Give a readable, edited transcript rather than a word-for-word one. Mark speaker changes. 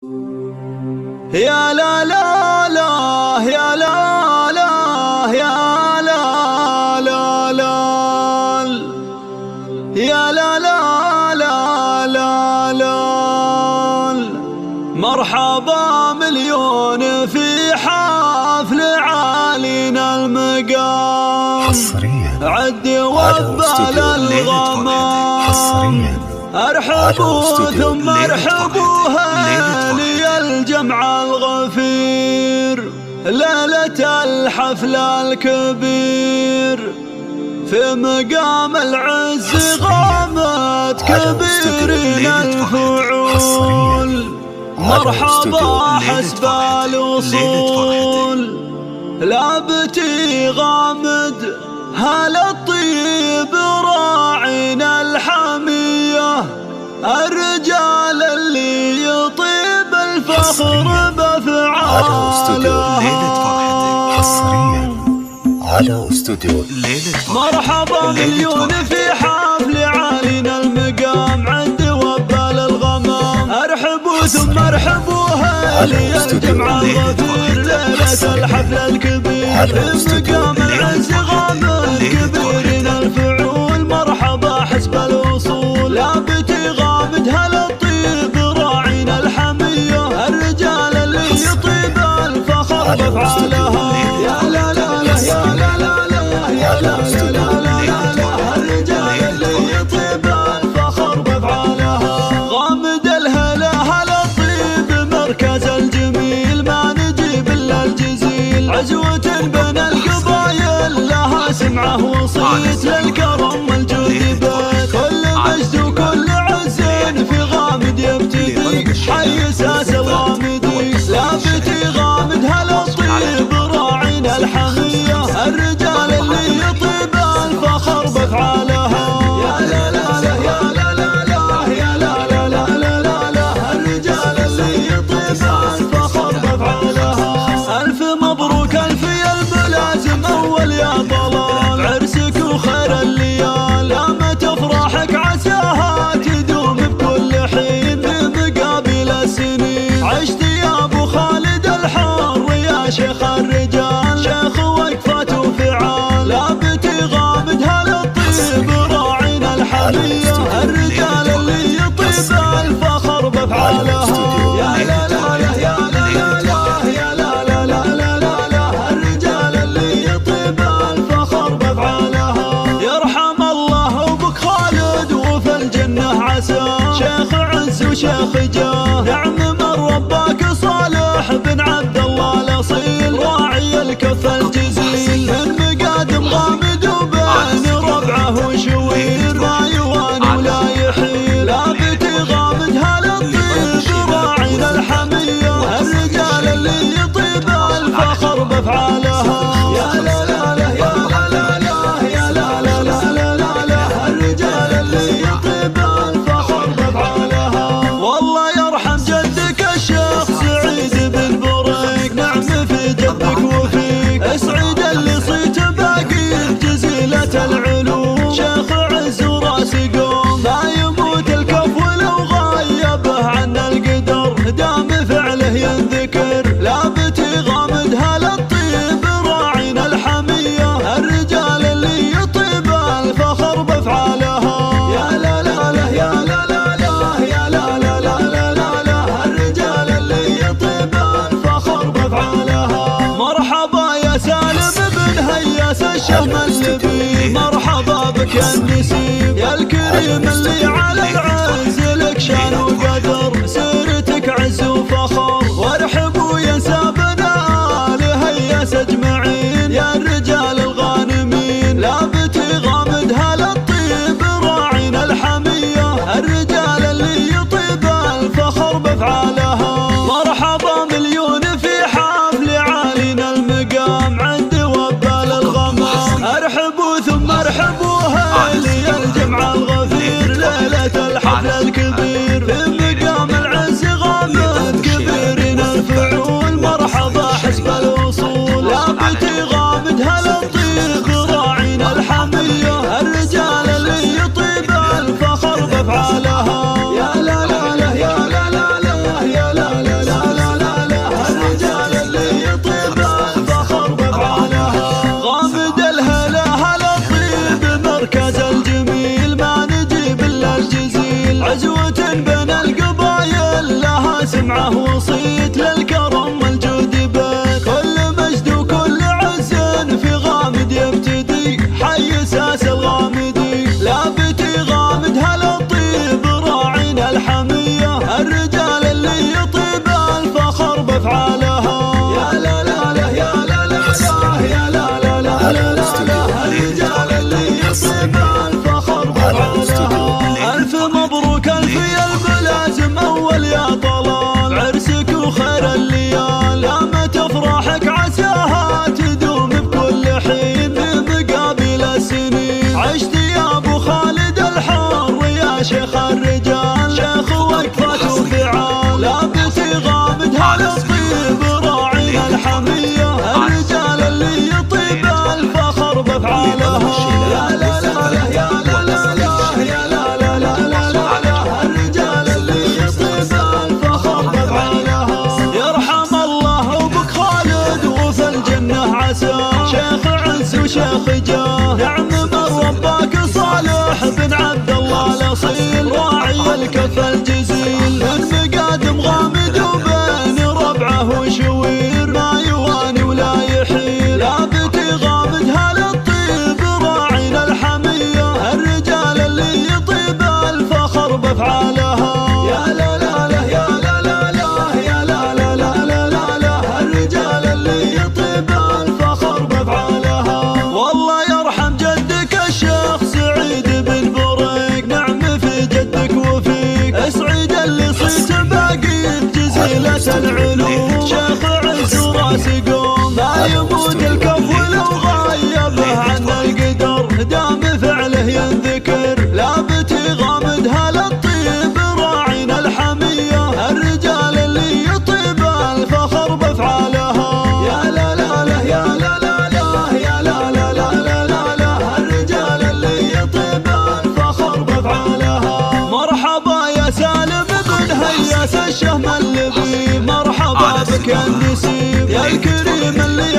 Speaker 1: يا لا لا لا يا لا لا يا لا لا لا يا لا لا لا لا لا. مرحبا مليون في حفل عالينا المقام،
Speaker 2: حصريا
Speaker 1: عد وبال الغمام، ارحبوا ثم ارحبوا هالي الجمع الغفير، ليلة الحفل الكبير في مقام العز غامت كبيرين الفعول. مرحبا حسب الوصول لابتي غامد هلا الطيب راعينا الحمية، الرجال اللي يطيب الفخر بفعاله.
Speaker 2: حصريا على استوديو
Speaker 1: مرحبا مليون في حفل عالينا المقام، عند وبال الغمام، ارحبوا ثم ارحبوا هالي الجمع الغفير، ليلة الحفل الكبير في مقام العز غامد كبيرين الفعول. مرحبا حسب الوصول لابتي غامد هلا الطيب راعينا الحمية، الرجال اللي يطيب الفخر بفعالها. يا لا لا لا يا لا لا لا يا لا لا لا لا، الرجال اللي يطيب الفخر بفعالها. غامد الهلا هلا الطيب مركز الجميل، ما نجيب الا الجزيل، عزوة بين القبايل لها سمعه وصيت، للكرم والجود بيت كل مجد وكل عز في غامد يبتدي، حي ساس الغامدي لابتي غامد هلا الطيب راعينا الحمية، الرجال اللي يطيب الفخر بفعالها. يا لا لا لا يا لا لا لا يا لا لا لا لا لا، الرجال اللي يطيب الفخر بفعالها. ألف مبروك ألف يا الملازم أول يا طلال، عرسك وخير الليال، لامة أفراحك عساها تدوم بكل حين، بمقابل السنين عشت يا أبو خالد الحر يا شيخ الرجال، شيخ وقفة وفعال، لابتي غامد هلا الطيب راعينا الحمية، الرجال اللي يطيب الفخر بفعالها. يا لا لا لا يا لا لا لا يا لا لا لا لا لا، الرجال اللي يطيب الفخر بفعالها. يرحم الله ابوك خالد وفي الجنة عسى، شيخ عز وشيخ جاه، نعم من رباك صالح بن عبد الله الاصيل، راعي الكف الجزيل، من مقادم غامد وبين ربعه وشوير، ما يواني ولا يحيل، لابتي غامد هلا الطيب راعينا الحمية، الرجال اللي يطيب الفخر بفعالها. يا لا لا لا يا لا لا لا يا لا لا لا لا لا، الرجال اللي يطيب الفخر بفعالها. والله يرحم جدك الشيخ سعيد بن بريك، نعم في جدك وفيك، اسعد اللي صيت باقي جزيلة العلوم، شيخ عز وراس قوم، ما يموت الكف ولو غايبه عن القدر، دام فعله ينذكر، لابتي غامد هلا الطيب راعينا الحمية، الرجال اللي يطيب الفخر بفعالها. يا لا لا لا يا لا لا لا يا لا لا لا لا لا، الرجال اللي يطيب الفخر بفعالها. مرحبا يا سالم بن هياس الشهم النبي، مرحبا بك يا النسيم يا الكريم اللي على العز لك شان وقدر، سيرتك عز وفخر، وارحبوا يا سابنا لهياس اجمعين، يا الرجال الغانمين، لابتي غامد هلا الطيب راعينا الحمية، الرجال اللي يطيب الفخر بفعالها. مرحبا مليون في حفل عالينا المقام، عند وبال الغمام، ارحبوا ثم ارحبوا هالي الجمع الغفير، ليلة الحفل الكبير في مقام العز الجمعة وصيت للكرم والجود بيت، كل مجد وكل عز في غامد يبتدي، حي ساس الغامدي لابتي غامد هلا الطيب راعينا الحمية، الرجال اللي يطيب الفخر بافعالها. يا لا لا لا يا لا لا لا يا لا لا لا لا لا، الرجال اللي يطيب الفخر بافعالها. الف مبروك الف يا البلازم اول يا طلال، عرسك وخير الليال، لما تفرحك عساها تدوم بكل حين بمقابل السنين. عشت يا ابو خالد الحر يا شيخ الرجال، شيخ وقفات وفعال، لابتي غامد هلا الطيب راعينا الحمية، الرجال اللي يطيب الفخر بافعالها. يا لا لا لا يا لا لا لا يا لا لا لا لا، الرجال اللي يطيب الفخر بافعالها. يرحم الله ابوك خالد وفي الجنة عسى، شيخ عز وشيخ جاه، نعم من رباك صالح بن عبد الله الاصيل، راعي الكف الجزيل، من مقادم غامد وبين ربعه وشوير، ما يواني ولا يحيل، لابتي غامد هلا الطيب راعينا الحمية، الرجال اللي يطيب الفخر بافعالها. يا لا لا لا يا لا لا لا يا لا لا لا لا لا، الرجال اللي يطيب الفخر بافعالها. والله يرحم جدك الشيخ سعيد بن بريك، نعم في جدك وفيك، اسعد اللي صيت باقي جزيلة العلوم، شيخ عز وراس قوم، ما يموت الكف ولو غيبه عن القدر، دام فعله ينذكر، لابتي غامد هلا الطيب راعينا الحمية، الرجال اللي يطيب الفخر بافعالها. يا لا لا لا يا لا لا لا يا لا لا لا لا لا، الرجال اللي يطيب الفخر بافعالها. مرحبا يا سالم بن هياس الشهم اللبيب، مرحبا بك يا النسيب يا الكريم اللي